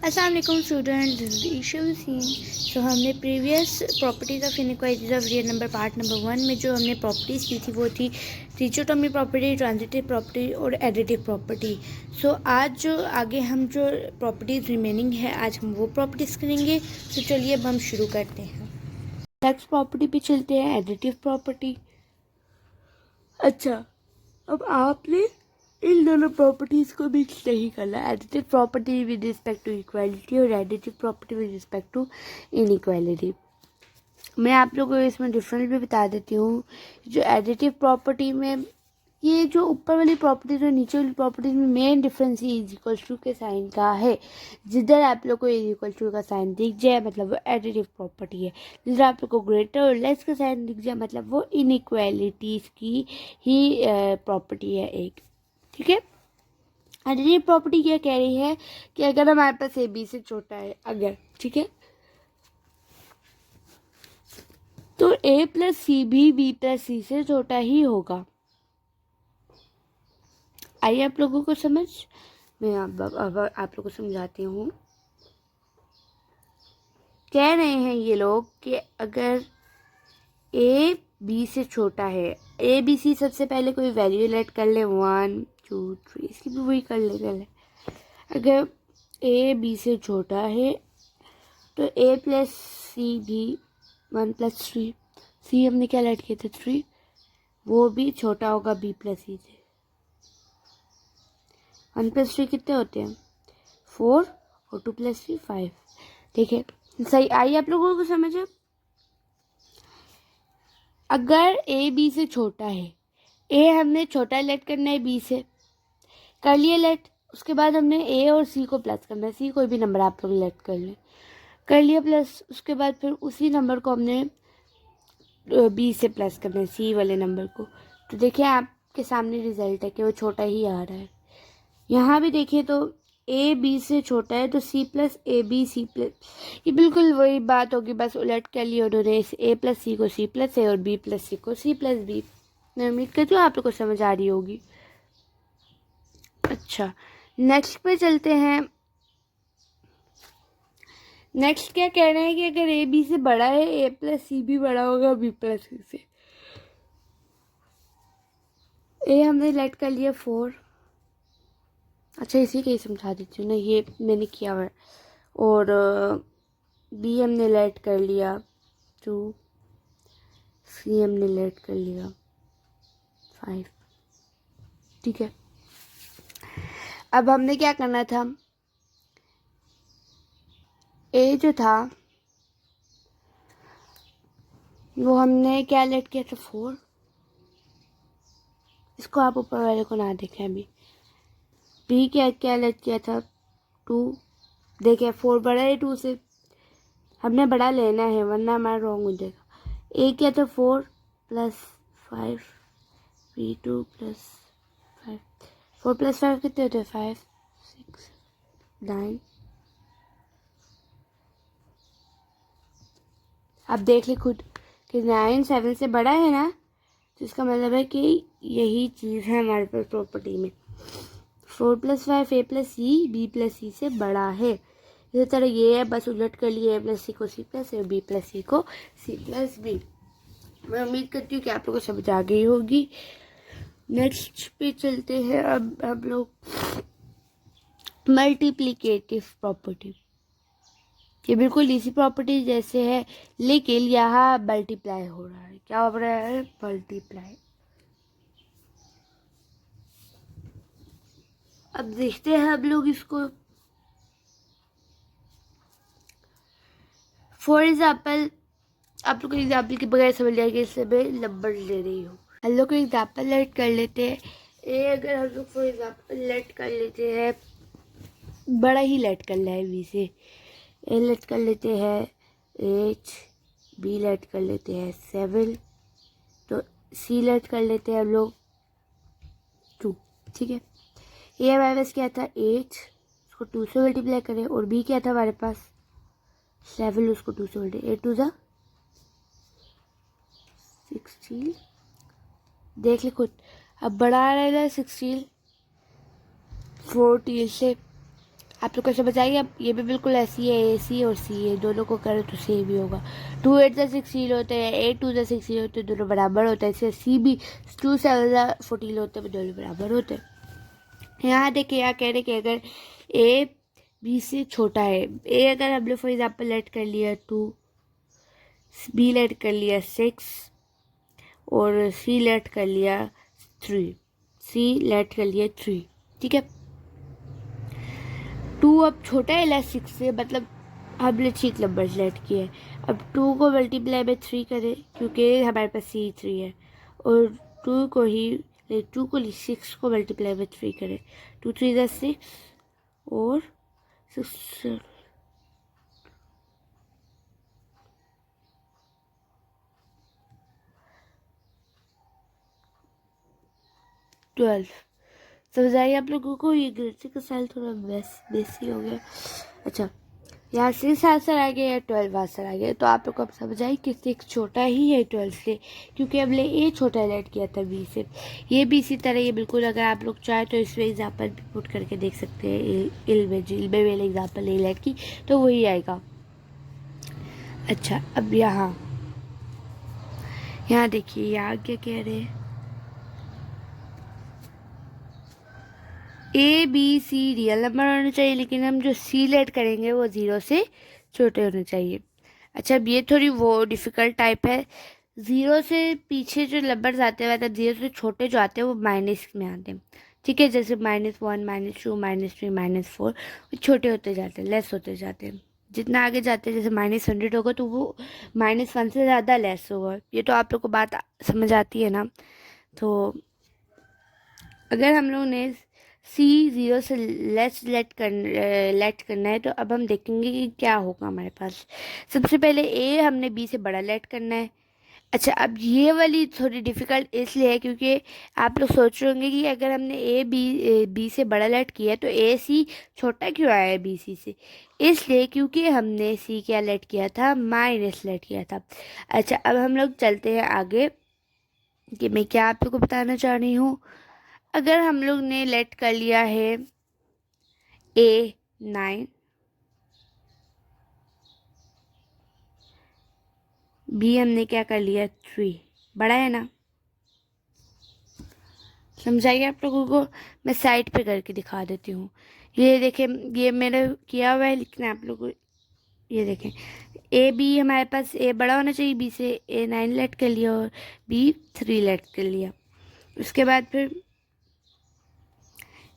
अस्सलाम वालेकुम student, this is Isha Hussain. तो हमने previous properties of inequalities of real number part number 1 में जो हमने प्रॉपर्टीज़ की थी वो थी ट्रिचोटोमी प्रॉपर्टी, ट्रांजिटिव प्रॉपर्टी और एडिटिव प्रॉपर्टी। सो आज जो आगे हम जो प्रॉपर्टीज़ रिमेनिंग है आज हम वो प्रॉपर्टीज़ करेंगे। तो चलिए अब हम शुरू करते हैं। नेक्स्ट प्रॉपर्टी पे चलते हैं, एडिटिव प्रॉपर्टी। अच्छा, अब आपने इन दोनों प्रॉपर्टीज़ को मिक्स नहीं करना। Additive property with respect to equality और additive property with respect to inequality. मैं आप लोगों को इसमें डिफरेंस भी बता देती हूँ। जो एडिटिव प्रॉपर्टी में ये जो ऊपर वाली प्रॉपर्टीज और नीचे वाली प्रॉपर्टीज में मेन डिफरेंस ही इज इक्वल टू के साइन का है। जिधर आप लोग को इज इक्वल टू का साइन दिख जाए मतलब वो एडिटिव प्रॉपर्टी है। जिधर आप लोग को ग्रेटर और लेस का साइन दिख जाए मतलब वो इनइक्वालिटीज़ की ही प्रॉपर्टी है एक। ठीक है, एडिटिव प्रॉपर्टी क्या कह रही है कि अगर हमारे पास ए बी से छोटा है, अगर ठीक है, तो ए प्लस सी भी बी प्लस सी से छोटा ही होगा। आइए आप लोगों को समझ, मैं अब आप लोगों को समझाती हूँ। कह रहे हैं ये लोग कि अगर ए बी से छोटा है, ए बी सी सबसे पहले कोई वैल्यू लेट कर ले 1 2 3, इसकी भी वही कर ले पहले। अगर ए बी से छोटा है तो ए प्लस सी भी 1 प्लस 3, सी हमने क्या लेट किए थे 3, वो भी छोटा होगा बी प्लस सी से। 1 प्लस 3 कितने होते हैं 4 और 2 प्लस 3 5। ठीक है, सही आई आप लोगों को समझ। अगर ए बी से छोटा है, ए हमने छोटा लेट करना है बी से, कर लिए लेट। उसके बाद हमने ए और सी को प्लस करना है, सी कोई भी नंबर आप लोग लेट कर लें, कर लिया प्लस। उसके बाद फिर उसी नंबर को हमने बी से प्लस करना है सी वाले नंबर को। तो देखिए आपके सामने रिजल्ट है कि वो छोटा ही आ रहा है। यहाँ भी देखिए तो ए बी से छोटा है तो C plus A B C plus, ये बिल्कुल वही बात होगी, बस उलट कर लिया उन्होंने, ए प्लस सी को सी प्लस ए और बी प्लस सी को सी प्लस बी। मैं उम्मीद करती हूँ आप लोग को समझ आ रही होगी। अच्छा, नेक्स्ट पे चलते हैं। नेक्स्ट क्या कह रहे हैं कि अगर ए बी से बड़ा है, ए प्लस सी भी बड़ा होगा बी प्लस सी से। ए हमने लेट कर लिया 4, अच्छा इसी के ही समझा देती हूँ ना, ये मैंने किया हुआ है। और बी हमने लेट कर लिया 2, सी हमने लेट कर लिया 5। ठीक है, अब हमने क्या करना था, ए जो था वो हमने क्या लेट किया था 4, इसको आप ऊपर वाले को ना देखें अभी। बी क्या क्या लेट किया था 2, देखिए 4 बड़ा है 2 से, हमने बड़ा लेना है वरना हमारा रॉन्ग हो जाएगा। ए क्या था 4 प्लस 5, बी 2 प्लस 5, 4 प्लस 5 कितने होते हैं 5 6 9। आप देख ले खुद कि 9 7 से बड़ा है ना, तो इसका मतलब है कि यही चीज़ है हमारे पास प्रॉपर्टी में। 4 प्लस 5 ए प्लस सी बी प्लस सी से बड़ा है। इसी तरह ये है, बस उलट कर लिए, ए प्लस सी को सी प्लस ए, बी प्लस सी को सी प्लस बी। मैं उम्मीद करती हूँ कि आप लोगों को समझ आ गई होगी। नेक्स्ट पे चलते हैं अब हम लोग मल्टीप्लिकेटिव प्रॉपर्टी। ये बिल्कुल इसी प्रॉपर्टी जैसे है लेकिन यहाँ मल्टीप्लाई हो रहा है। क्या हो रहा है, मल्टीप्लाई। अब देखते हैं हम लोग इसको। फॉर एग्जाम्पल, आप लोग को एग्जाम्पल के बगैर समझ जाएगी, इससे मैं नंबर ले रही हूँ। हम लोग को एग्जाम्पल लेट कर लेते हैं। ए अगर हम लोग फॉर एग्जाम्पल लेट कर लेते हैं, बड़ा ही लेट कर लिया है बी से। ए लेट कर लेते हैं 8, बी लेट कर लेते हैं 7, तो सी लेट कर लेते हैं हम लोग 2। ठीक है, ए हमारे पास क्या था 8, उसको 2 से मल्टीप्लाई करें, और बी क्या था हमारे पास 7, उसको 2 से मल्टीप्लाई, 8 2 जा 16। देख ले खुद, अब बड़ा आ रहा है 16 14 से। आप लोग को समझ आइए। अब ये भी बिल्कुल ऐसी है, ए सी और सी ए दोनों को करें तो सेम ही होगा। 2 8 16 होते हैं, 8 2 16 होते हैं, दोनों बराबर होते हैं। ऐसे सी भी 2 7 14 होते हैं, दोनों बराबर होते हैं। यहाँ देखिए, यहाँ कह रहे कि अगर ए बी से छोटा है, ए अगर हम लोग फॉर एग्जाम्पल लेट कर लिया 2, बी लेट कर लिया 6 और सी लेट कर लिया 3, सी लेट कर लिया 3, ठीक है। 2 अब छोटा है लेस 6 से, मतलब हमने ठीक नंबर सेलेक्ट किए। अब 2 को मल्टीप्लाई में 3 करें, क्योंकि हमारे पास सी 3 है, और 2 को 6 को मल्टीप्लाई में 3 करें। 2 3 ज़ा 6 और 6 12। समझ आइए आप लोगों को। ये गिनती का साल थोड़ा बेसी हो गया। अच्छा, यहाँ 6 आंसर आ गया या 12 आंसर आ गया, तो आप लोग को अब समझ आई कि 6 छोटा ही है 12 से, क्योंकि हमने ए छोटा लेट किया था बी से। ये भी इसी तरह, ये बिल्कुल अगर आप लोग चाहें तो इसमें एग्जाम्पल भी पुट करके देख सकते हैं। इल में मैंने एग्जाम्पल ए लेट की तो वही आएगा। अच्छा, अब यहाँ देखिए, यहाँ क्या कह रहे हैं, A B C real number होने चाहिए, लेकिन हम जो सी लेट करेंगे वो 0 से छोटे होने चाहिए। अच्छा, अब ये थोड़ी वो डिफ़िकल्ट टाइप है। 0 से पीछे जो नंबर्स आते हैं, मतलब 0 से छोटे जो आते हैं वो माइनस में आते हैं, ठीक है। जैसे -1 -2 -3 -4 वो छोटे होते जाते हैं, लेस होते जाते हैं। जितना आगे जाते हैं, जैसे -100 होगा तो वो -1 से ज़्यादा लेस होगा। ये तो आप लोग को बात समझ आती है ना। तो अगर हम लोग ने सी 0 से लेट करना है, तो अब हम देखेंगे कि क्या होगा हमारे पास। सबसे पहले ए हमने बी से बड़ा लेट करना है। अच्छा, अब ये वाली थोड़ी डिफ़िकल्ट इसलिए है क्योंकि आप लोग सोच रहे होंगे कि अगर हमने बी से बड़ा लेट किया है तो ए सी छोटा क्यों आया है बी सी से। इसलिए क्योंकि हमने सी क्या लेट किया था, माइनस लेट किया था। अच्छा, अब हम लोग चलते हैं आगे कि मैं क्या आप लोग को बताना चाह रही हूँ। अगर हम लोग ने लेट कर लिया है ए 9, बी हमने क्या कर लिया 3, बड़ा है ना। समझाइए आप लोगों को। मैं साइड पे करके दिखा देती हूँ। ये देखें, ये मैंने किया हुआ है, लेकिन आप लोग ये देखें, ए बी हमारे पास ए बड़ा होना चाहिए बी से, ए 9 लेट कर लिया और बी 3 लेट कर लिया। उसके बाद फिर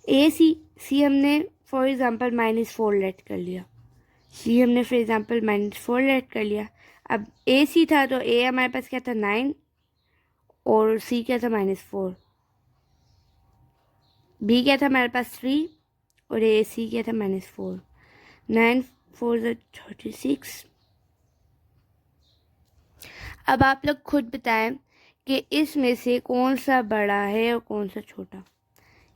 ए सी हमने फॉर एग्ज़ाम्पल -4 लेट कर लिया। सी हमने फॉर एग्ज़ाम्पल -4 लेट कर लिया। अब ए सी था तो ए हमारे पास क्या था 9 और सी क्या था -4। बी क्या था हमारे पास 3 और ए सी क्या था -4। 9 4 36। अब आप लोग खुद बताएं कि इसमें से कौन सा बड़ा है और कौन सा छोटा।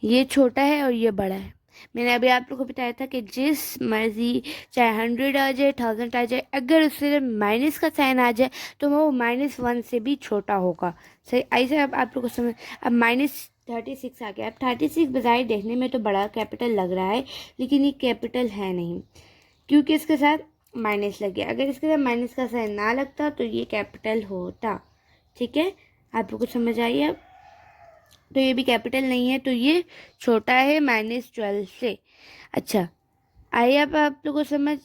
ये छोटा है और ये बड़ा है। मैंने अभी आप लोगों को बताया था कि जिस मर्जी चाहे 100 आ जाए, 1000 आ जाए, अगर उससे माइनस का साइन आ जाए तो वो -1 से भी छोटा होगा। सही, ऐसे अब आप लोगों को समझ। अब -36 आ गया। अब 36 बजाय देखने में तो बड़ा कैपिटल लग रहा है, लेकिन ये कैपिटल है नहीं, क्योंकि इसके साथ माइनस लग गया। अगर इसके साथ माइनस का साइन ना लगता तो ये कैपिटल होता, ठीक है। आप लोग को समझ आई अब। तो ये भी कैपिटल नहीं है, तो ये छोटा है -12 से। अच्छा, आइए अब आप लोगों को समझ।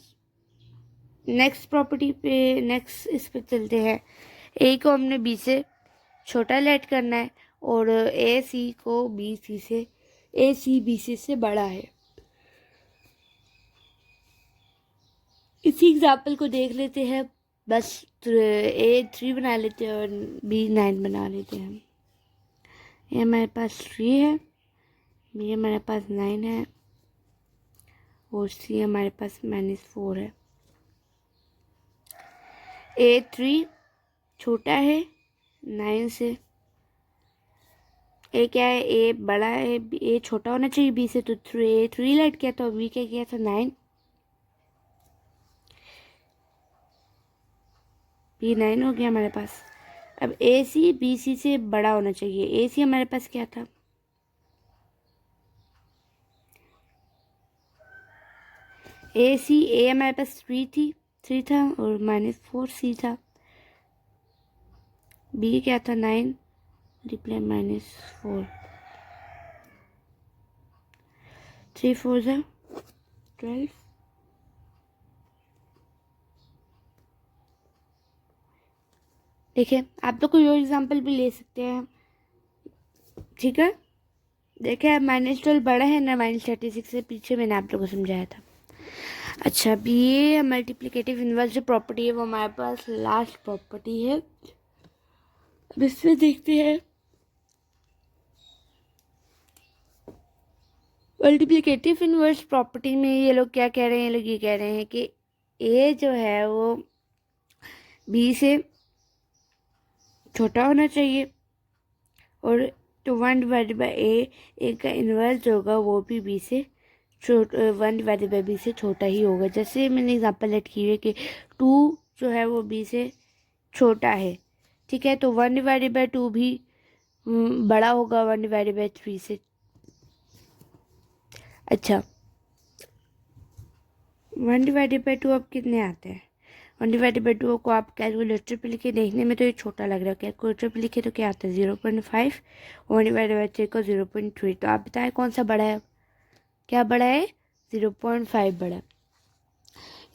नेक्स्ट प्रॉपर्टी पे, नेक्स्ट इस पे चलते हैं। ए को हमने बी से छोटा लेट करना है और ए सी को बी सी से, ए सी बी सी से बड़ा है। इसी एग्जाम्पल को देख लेते हैं। बस ए 3 बना लेते हैं और बी 9 बना लेते हैं। ये हमारे पास 3 है, बी हमारे पास 9 है और सी हमारे पास -4 है। ए 3 छोटा है 9 से। ए क्या है, ए बड़ा है, ए छोटा होना चाहिए बी से, तो 3 लेट किया था, बी क्या किया था 9, बी 9 हो गया हमारे पास। अब ए सी बी सी से बड़ा होना चाहिए। ए सी हमारे पास क्या था, ए हमारे पास 3 था और -4C था। बी क्या था 9 रिप्लाई -4, 3 4 जा 12। देखिए आप तो कोई और एग्जाम्पल भी ले सकते हैं, ठीक है। देखिए -12 बड़ा है ना -36 से, पीछे मैंने आप लोगों को समझाया था। अच्छा अब ये मल्टीप्लिकेटिव इन्वर्स जो प्रॉपर्टी है वो हमारे पास लास्ट प्रॉपर्टी है। अब इसमें देखते हैं मल्टीप्लिकेटिव इन्वर्स प्रॉपर्टी में ये लोग क्या कह रहे हैं, ये लोग ये कह रहे हैं कि ए जो है वो बी से छोटा होना चाहिए और तो 1/a ए का इन्वर्स होगा वो भी बी से 1/b से छोटा ही होगा। जैसे मैंने एग्जांपल लेट की है कि 2 जो है वो बी से छोटा है, ठीक है, तो 1/2 भी बड़ा होगा 1/3 से। अच्छा 1/2 अब कितने आते हैं? 1/2 को आप कैलकुलेटर पे लिखे, देखने में तो ये छोटा लग रहा है, कैलकुलेटर पे लिखे तो क्या आता है 0.5 और 1/3 को 0.3। तो आप बताएं कौन सा बड़ा है? क्या बड़ा है? 0.5 बड़ा।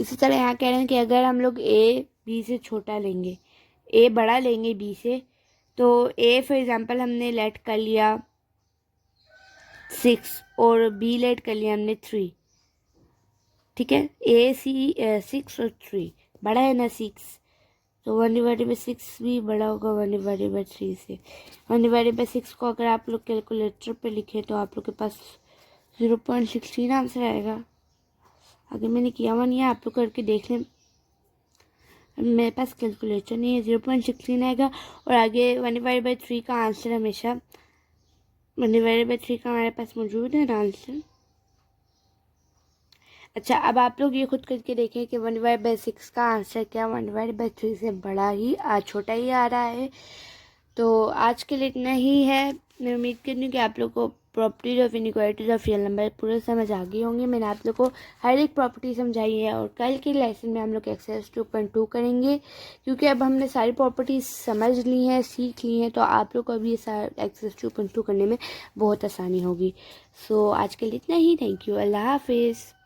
इसी तरह यहाँ कह रहे हैं कि अगर हम लोग ए बी से छोटा लेंगे, ए बड़ा लेंगे बी से, तो ए फॉर एग्जांपल हमने लेट कर लिया 6 और बी लेट कर लिया हमने 3, ठीक है। ए सी 6 और 3 बड़ा है ना 6, तो 1/6 भी बड़ा होगा 1/3 से। 1/6 को अगर आप लोग कैलकुलेटर पे लिखें तो आप लोग के पास 0.16 आंसर आएगा। अगर मैंने किया हुआ नहीं है, आप लोग करके देख लें, मेरे पास कैलकुलेटर नहीं है, 0.16 आएगा। और आगे 1/3 का आंसर हमेशा 1/3 का हमारे पास मौजूद है ना आंसर। अच्छा अब आप लोग ये खुद करके देखें कि 1/6 का आंसर क्या 1/3 से बड़ा ही छोटा ही आ रहा है। तो आज के लिए इतना ही है। मैं उम्मीद करती हूँ कि आप लोग को properties of inequalities of real number पूरे समझ आ गई होंगी। मैंने आप लोग को हर एक प्रॉपर्टी समझाई है और कल के लेसन में हम लोग एक्सरसाइज 2.2 करेंगे, क्योंकि अब हमने सारी प्रॉपर्टीज समझ ली हैं, सीख ली हैं, तो आप लोग को अभी ये सारा एक्सरसाइज 2.2 करने में बहुत आसानी होगी। सो आज के लिए इतना ही। Thank you. अल्लाह हाफिज़।